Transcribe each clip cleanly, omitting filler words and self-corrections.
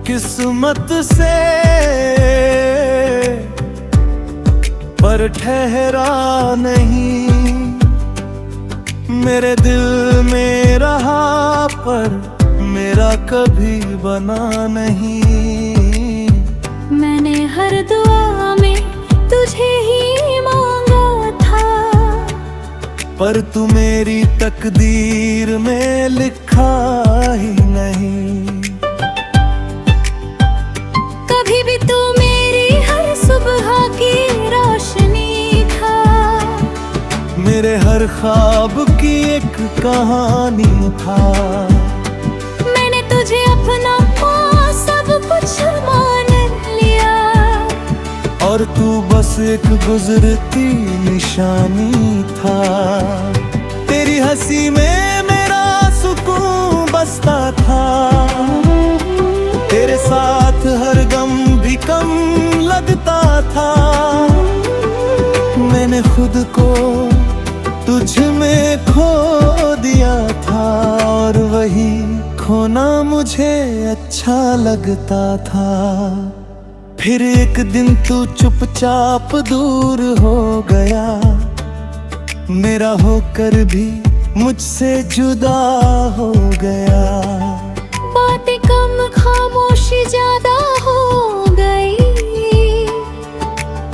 किस्मत से, पर ठहरा नहीं। मेरे दिल में रहा पर मेरा कभी बना नहीं। मैंने हर दुआ में तुझे ही मांगा था, पर तू मेरी तकदीर में लिखा ही नहीं। कभी भी तू मेरी हर सुबह की रोशनी था। मेरे हर ख्वाब की एक कहानी था। मैंने तुझे अपना सब कुछ मान लिया, और तू बस एक गुजरती निशानी था। तेरी हंसी में मेरा सुकून बसता था। तेरे साथ हर गम भी कम लगता था। मैंने खुद को तुझ में खो दिया था, और वही खोना मुझे अच्छा लगता था। फिर एक दिन तू चुपचाप दूर हो गया, मेरा होकर भी मुझसे जुदा हो गया। बातें कम खामोशी ज्यादा हो गई,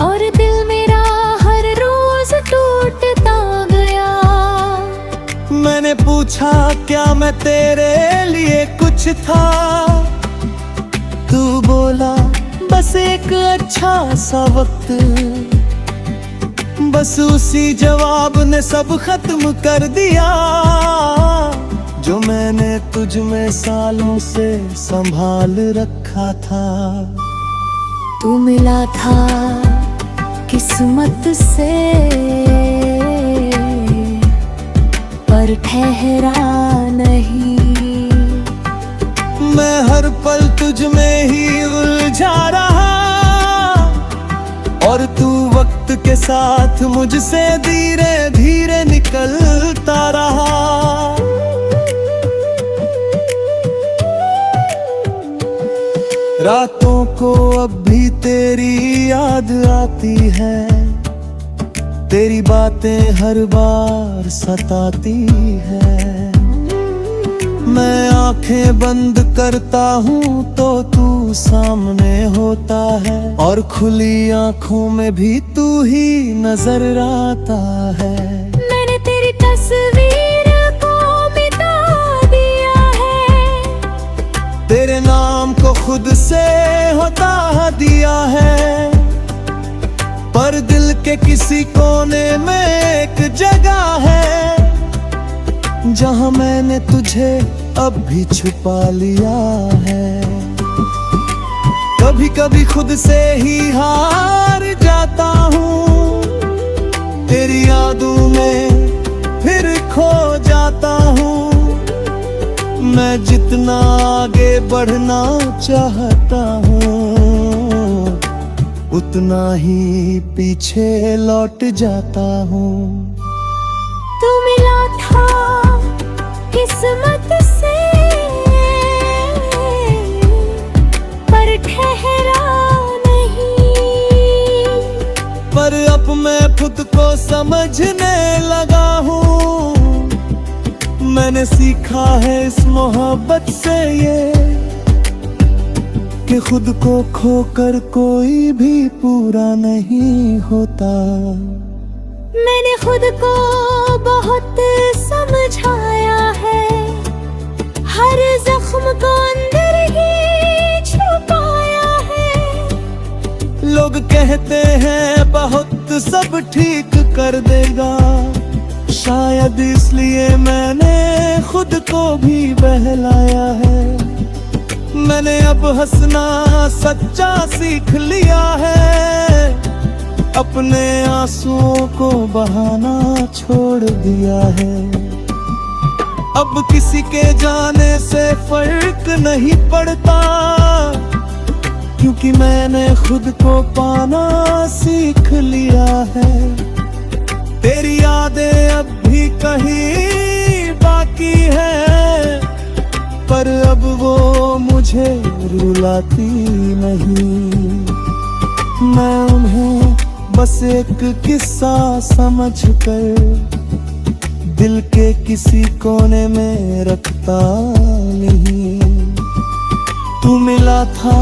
और दिल मेरा हर रोज टूटता गया। मैंने पूछा क्या मैं तेरे लिए कुछ था, तू बोला बस एक अच्छा सा वक्त। बस उसी जवाब ने सब खत्म कर दिया, जो मैंने तुझ में सालों से संभाल रखा था। तू मिला था किस्मत से, पर ठहरा नहीं। मैं हर पल तुझ में ही उलझा रहा, और तू वक्त के साथ मुझसे धीरे धीरे निकलता रहा। रातों को अब भी तेरी याद आती है, तेरी बातें हर बार सताती है। मैं आंखें बंद करता हूँ तो तू सामने होता है, और खुली आंखों में भी तू ही नजर आता है। मैंने तेरी तस्वीर को मिटा दिया है, तेरे नाम को खुद से हटा दिया है, पर दिल के किसी कोने में एक जगह है, जहां मैंने तुझे अब भी छुपा लिया है। कभी कभी खुद से ही हार जाता हूँ, तेरी यादों में फिर खो जाता हूँ। मैं जितना आगे बढ़ना चाहता हूँ, उतना ही पीछे लौट जाता हूँ। तू मिला था किस्मत से, पर ठहरा नहीं। पर अब मैं खुद को समझने लगा हूँ, मैंने सीखा है इस मोहब्बत से ये, कि खुद को खोकर कोई भी पूरा नहीं होता। मैंने खुद को बहुत समझाया है, हर जख्म को अंदर ही छुपाया है। लोग कहते हैं बहुत सब ठीक कर देगा, शायद इसलिए मैंने खुद को भी बहलाया है। मैंने अब हंसना सच्चा सीख लिया है, अपने आंसुओं को बहाना छोड़ दिया है। अब किसी के जाने से फर्क नहीं पड़ता, क्योंकि मैंने खुद को पाना सीख लिया है। तेरी यादें अब भी कहीं बाकी है, पर अब वो मुझे रुलाती नहीं। मैं उन्हें बस एक किस्सा समझ कर दिल के किसी कोने में रखता नहीं। तू मिला था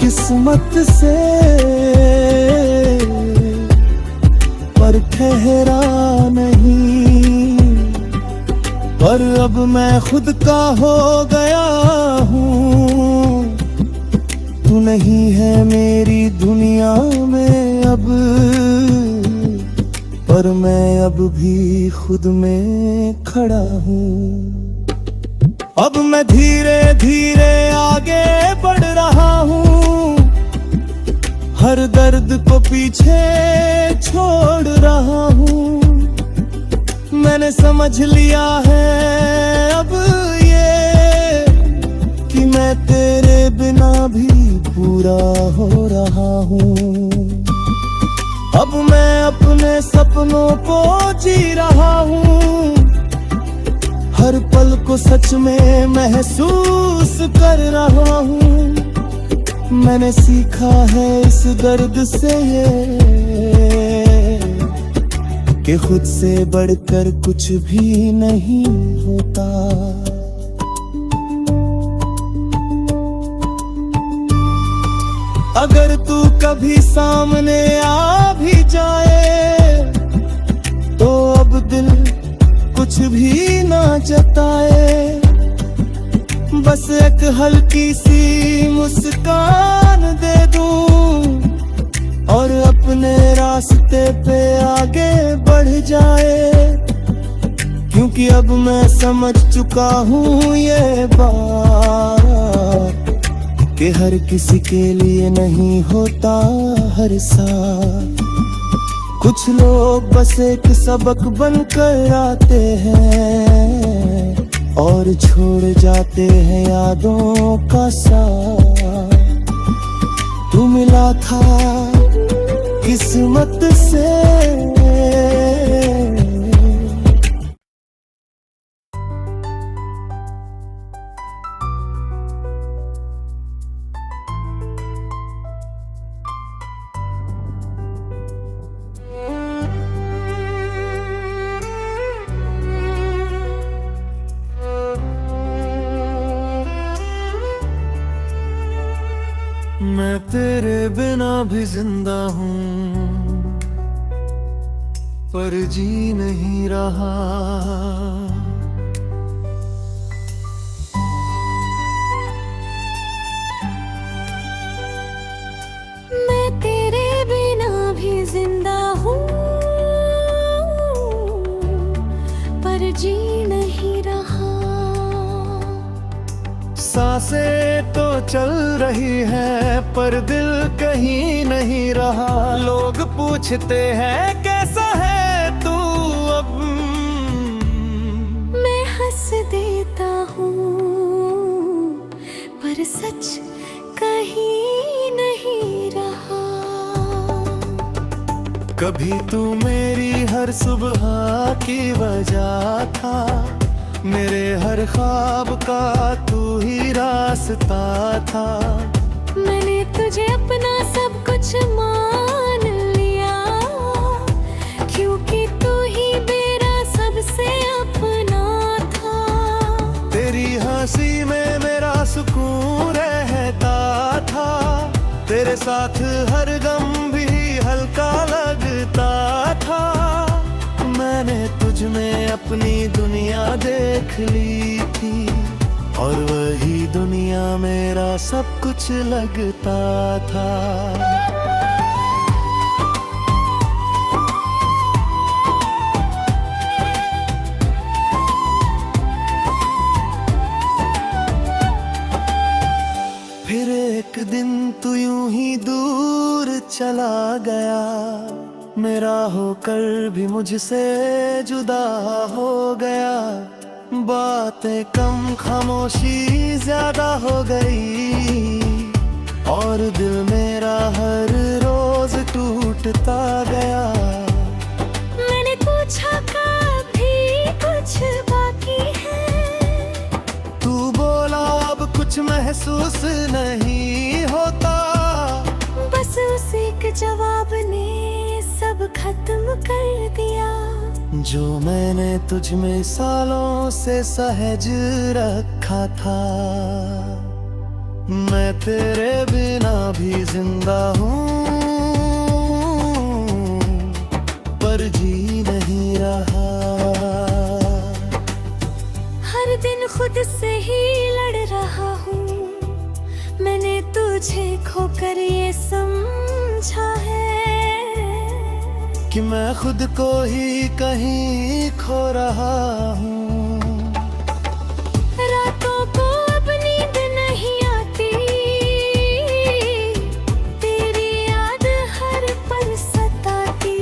किस्मत से पर ठहरा नहीं। पर अब मैं खुद का हो गया हूँ, तू नहीं है मेरी दुनिया में अब। पर मैं अब भी खुद में खड़ा हूँ। अब मैं धीरे धीरे आगे बढ़ रहा हूँ, हर दर्द को पीछे छोड़ रहा हूँ। मैंने समझ लिया है अब ये कि मैं तेरे बिना भी पूरा हो रहा हूँ। अब मैं अपने सपनों को जी रहा हूँ, हर पल को सच में महसूस कर रहा हूँ। मैंने सीखा है इस दर्द से ये कि खुद से बढ़कर कुछ भी नहीं होता। अगर तू कभी सामने आ भी जाए तो अब दिल कुछ भी ना जताए। बस एक हल्की सी मुस्कान दे दूं और अपने रास्ते पे आगे बढ़ जाए। क्योंकि अब मैं समझ चुका हूँ ये बात कि हर किसी के लिए नहीं होता हर साथ। कुछ लोग बस एक सबक बनकर आते हैं और छोड़ जाते हैं यादों का साथ। तू मिला था किस्मत से। मैं तेरे बिना भी जिंदा हूँ, पर जी नहीं रहा। मैं तेरे बिना भी जिंदा हूँ, पर जी नहीं रहा। सांसें तो चल रही है पर दिल कहीं नहीं रहा। लोग पूछते हैं कैसा है तू अब। मैं हंस देता हूँ पर सच कहीं नहीं रहा। कभी तू मेरी हर सुबह की वजह था, मेरे हर ख्वाब का तू ही रास्ता था। मैंने तुझे अपना सब कुछ मान लिया, क्योंकि तू ही मेरा सबसे अपना था। तेरी हंसी में मेरा सुकून रहता था, तेरे साथ हर गम भी हल्का लगता था। मैंने तुझ में अपनी दुनिया देख ली थी और वही दुनिया मेरा सब कुछ लगता था। फिर एक दिन तू यूं ही दूर चला गया, मेरा होकर भी मुझसे जुदा हो गया। बातें कम खामोशी ज्यादा हो गई और दिल मेरा हर रोज टूटता गया। मैंने पूछा कभी कुछ बाकी है, तू बोला अब कुछ महसूस महसूस नहीं होता। बस उस एक जवाब ने सब खत्म कर दिया। जो मैंने तुझ में सालों से सहज रखा था, मैं तेरे बिना भी जिंदा हूँ, पर जी नहीं रहा। हर दिन खुद से ही लड़ रहा हूँ, मैंने तुझे खोकर ये समझा है कि मैं खुद को ही कहीं खो रहा हूँ। रातों को अब नींद नहीं आती, तेरी याद हर पल सताती।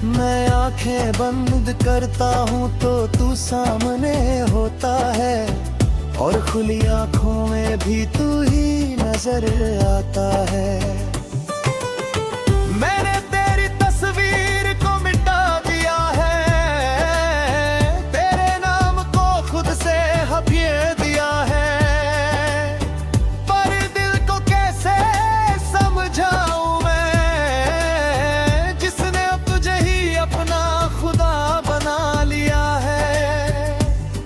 मैं आंखें बंद करता हूँ तो तू सामने होता है, और खुली आंखों में भी तू ही नजर आता है। मैंने तेरी तस्वीर को मिटा दिया है, तेरे नाम को खुद से हफिए दिया है, पर दिल को कैसे समझाऊं मैं, जिसने अब तुझे ही अपना खुदा बना लिया है।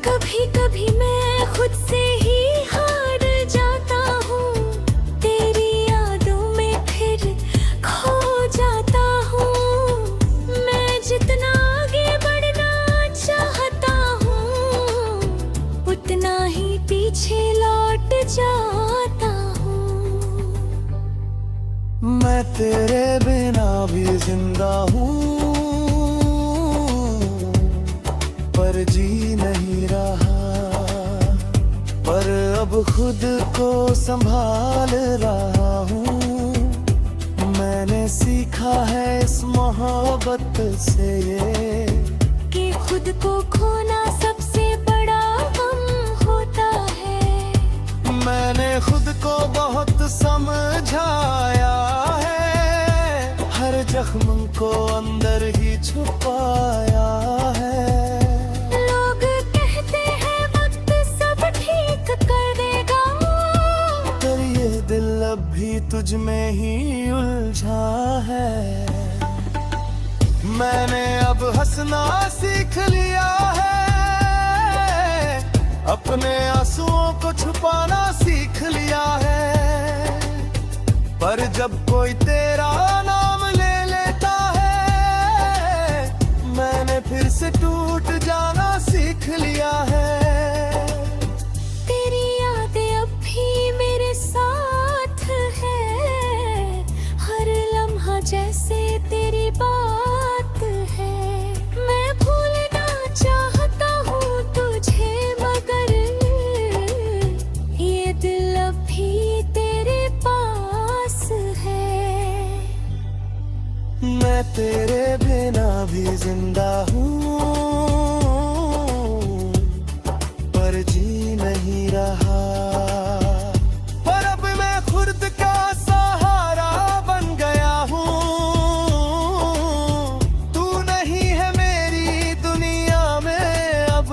कभी कभी मैं खुद से ही हार जाता हूँ, तेरी यादों में फिर खो जाता हूँ। मैं जितना आगे बढ़ना चाहता हूँ, उतना ही पीछे लौट जाता हूँ। मैं तेरे बिना भी जिंदा हूँ, पर जी नहीं रहा। पर अब खुद को संभाल रहा हूँ, मैंने सीखा है इस मोहब्बत से ये, कि खुद को खोना सबसे बड़ा गम होता है। मैंने खुद को बहुत समझाया है, हर जख्म को अंदर ही छुपाया है। लोग कहते हैं वक्त सब ठीक कर देगा, पर ये दिल अब भी तुझ में ही उलझा है। मैंने अब हंसना सीख लिया है, अपने आंसुओं को छुपाना सीख लिया है, पर जब कोई तेरा नाम ले लेता है, मैंने फिर से टूट जाना सीख लिया है। तेरी यादें अब भी मेरे साथ है, हर लम्हा जैसे तेरी बात है। मैं भूलना चाहता हूँ तुझे, मगर ये दिल अब भी तेरे पास है। मैं तेरे बिना भी जिंदा हूँ, पर जी नहीं रहा। पर अब मैं खुद का सहारा बन गया हूँ, तू नहीं है मेरी दुनिया में अब,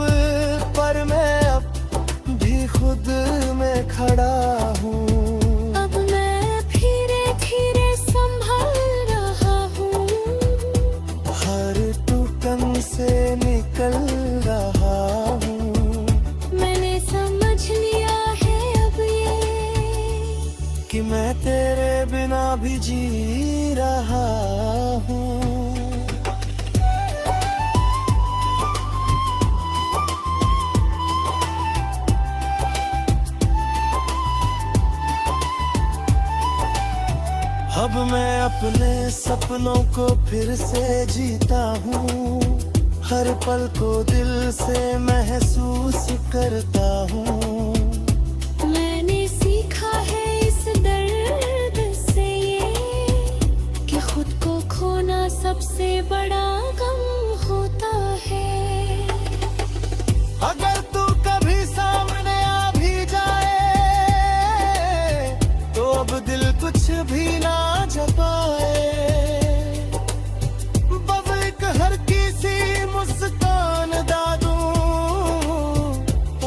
पर मैं अब भी खुद में खड़ा हूँ। अब मैं धीरे धीरे संभल रहा हूँ, हर टूटन से निकल रहा हूँ। मैंने समझ लिया है अब ये, कि मैं तेरे बिना भी जी रहा हूँ। अब मैं अपने सपनों को फिर से जीता हूँ, हर पल को दिल से महसूस करता हूँ। मैंने सीखा है इस दर्द से ये, कि खुद को खोना सबसे बड़ा गम होता है। अगर तू कभी सामने आ भी जाए, तो अब दिल कुछ भी ना जपाए, बस एक हर किसी मुस्कान दा दूं,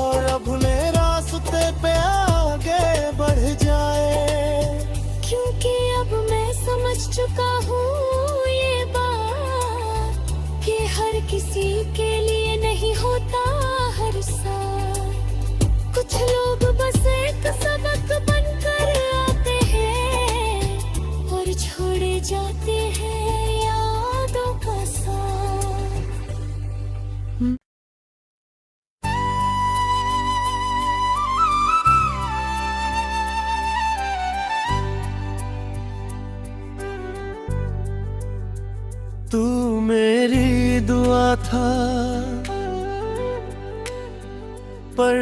और अब मेरा किसी के लिए नहीं होता हर साल। कुछ लोग बस एक सबक बनकर आते हैं और छोड़े जाते हैं यादों का साथ। तू मेरी दुआ था पर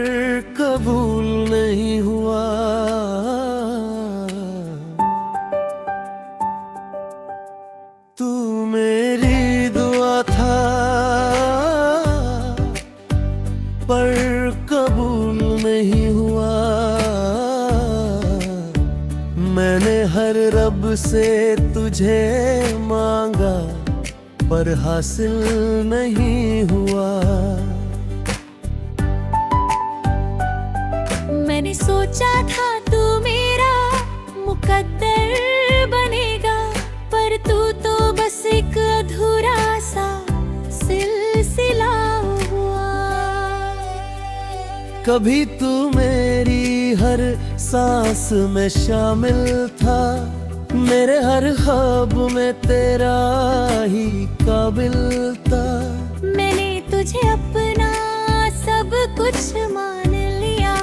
कबूल नहीं हुआ। तू मेरी दुआ था पर कबूल नहीं हुआ। मैंने हर रब से तुझे मांगा पर हासिल नहीं हुआ। मैंने सोचा था तू मेरा मुकद्दर बनेगा, पर तू तो बस एक अधूरा सा सिलसिला हुआ। कभी तू मेरी हर सांस में शामिल था, मेरे हर ख्वाब में तेरा ही काबिल था। मैंने तुझे अपना सब कुछ मान लिया,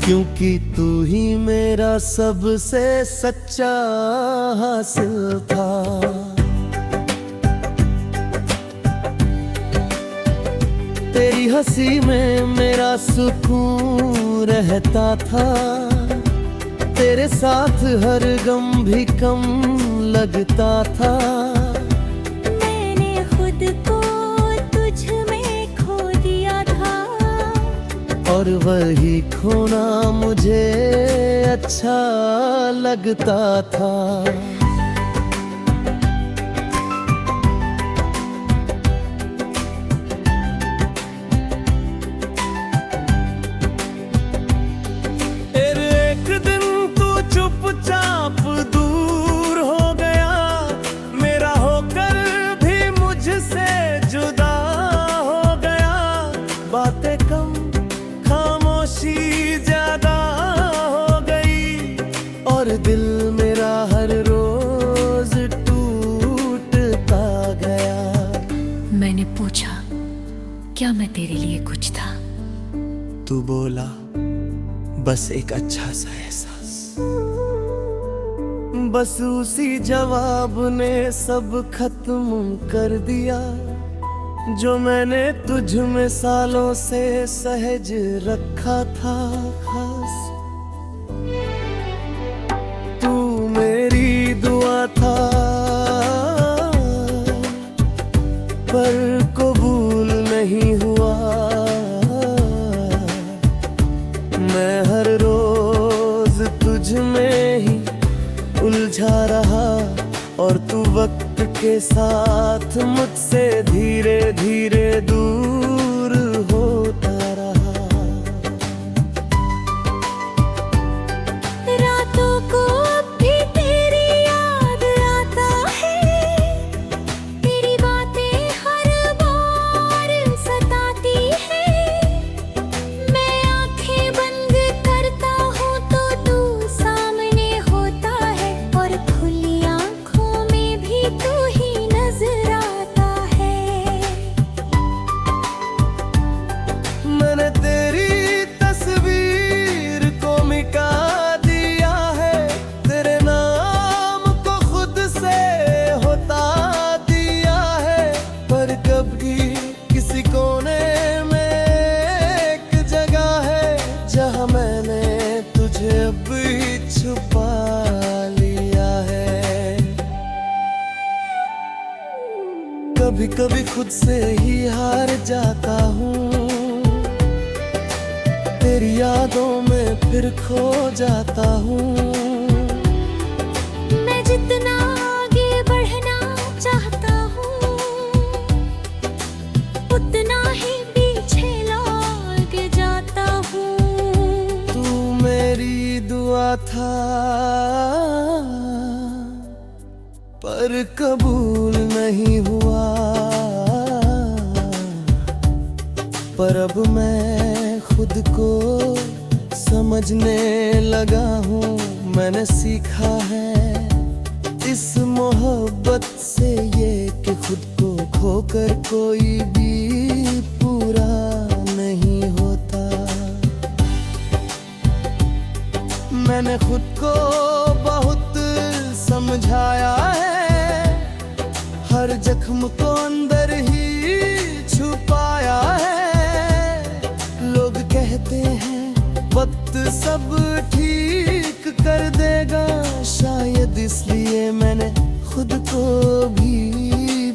क्योंकि तू ही मेरा सबसे सच्चा हासिल था। तेरी हंसी में मेरा सुकून रहता था, तेरे साथ हर गम भी कम लगता था। मैंने खुद को तुझ में खो दिया था, और वही खोना मुझे अच्छा लगता था। चुपचाप दूर हो गया, मेरा होकर भी मुझसे जुदा हो गया। बातें कम खामोशी ज्यादा हो गई, और दिल मेरा हर रोज टूटता गया। मैंने पूछा क्या मैं तेरे लिए कुछ था? तू बोला बस एक अच्छा सा एहसास। बस उसी जवाब ने सब खत्म कर दिया, जो मैंने तुझ में सालों से सहज रखा था खास। तू मेरी दुआ था पर कबूल नहीं हुआ। मैं हर रोज तुझ में ही उलझा रहा, और तू वक्त के साथ मुझसे धीरे धीरे दूर होता रहा। रातों को अब भी तेरी याद आता है, तेरी बातें हर बार सताती है। मैं आंखें बंद करता हूँ तो तू सामने होता है, और खुली आंखों में भी तू ही नजर आता है। मैंने तेरी तस्वीर को मिटा दिया है, तेरे नाम को खुद से होता दिया है। पर कभी किसी कोने में एक जगह है, जहाँ मैंने तुझे अभी छुपा लिया है। कभी कभी खुद से ही हार जाता हूँ, तेरी यादों में फिर खो जाता हूँ। मैं जितना आगे बढ़ना चाहता हूँ, उतना ही पीछे लौट जाता हूँ। तू मेरी दुआ था पर कबूल नहीं हुआ। पर अब मैं खुद को समझने लगा हूँ। मैंने सीखा है इस मोहब्बत से ये कि खुद को खोकर कोई भी पूरा नहीं होता। मैंने खुद को बहुत समझाया है, हर जख्म को अंदर ही छुपाया है। लोग कहते हैं वक्त सब ठीक कर देगा, शायद इसलिए मैंने खुद को भी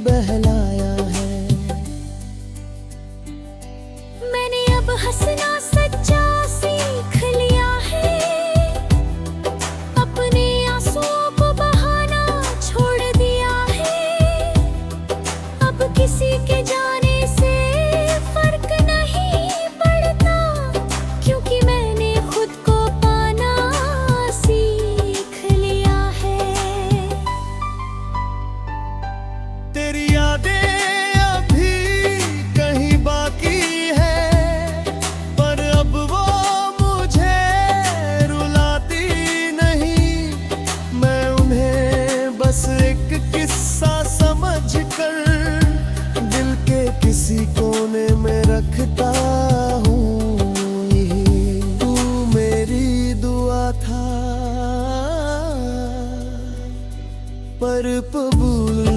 बहलाया है। मैंने अब हंसना सच्चा सीख लिया है, अपने आंसुओं को बहाना छोड़ दिया है। अब किसी के जाने से फर्क नहीं पड़ता, क्योंकि मैंने खुद को पाना सीख लिया है। तेरी यादें अभी कहीं बाकी है, पर अब वो मुझे रुलाती नहीं। मैं उन्हें बस एक किस्सा समझकर दिल के किसी कोने में रखता हूँ। यही तू मेरी दुआ था, पर कबूल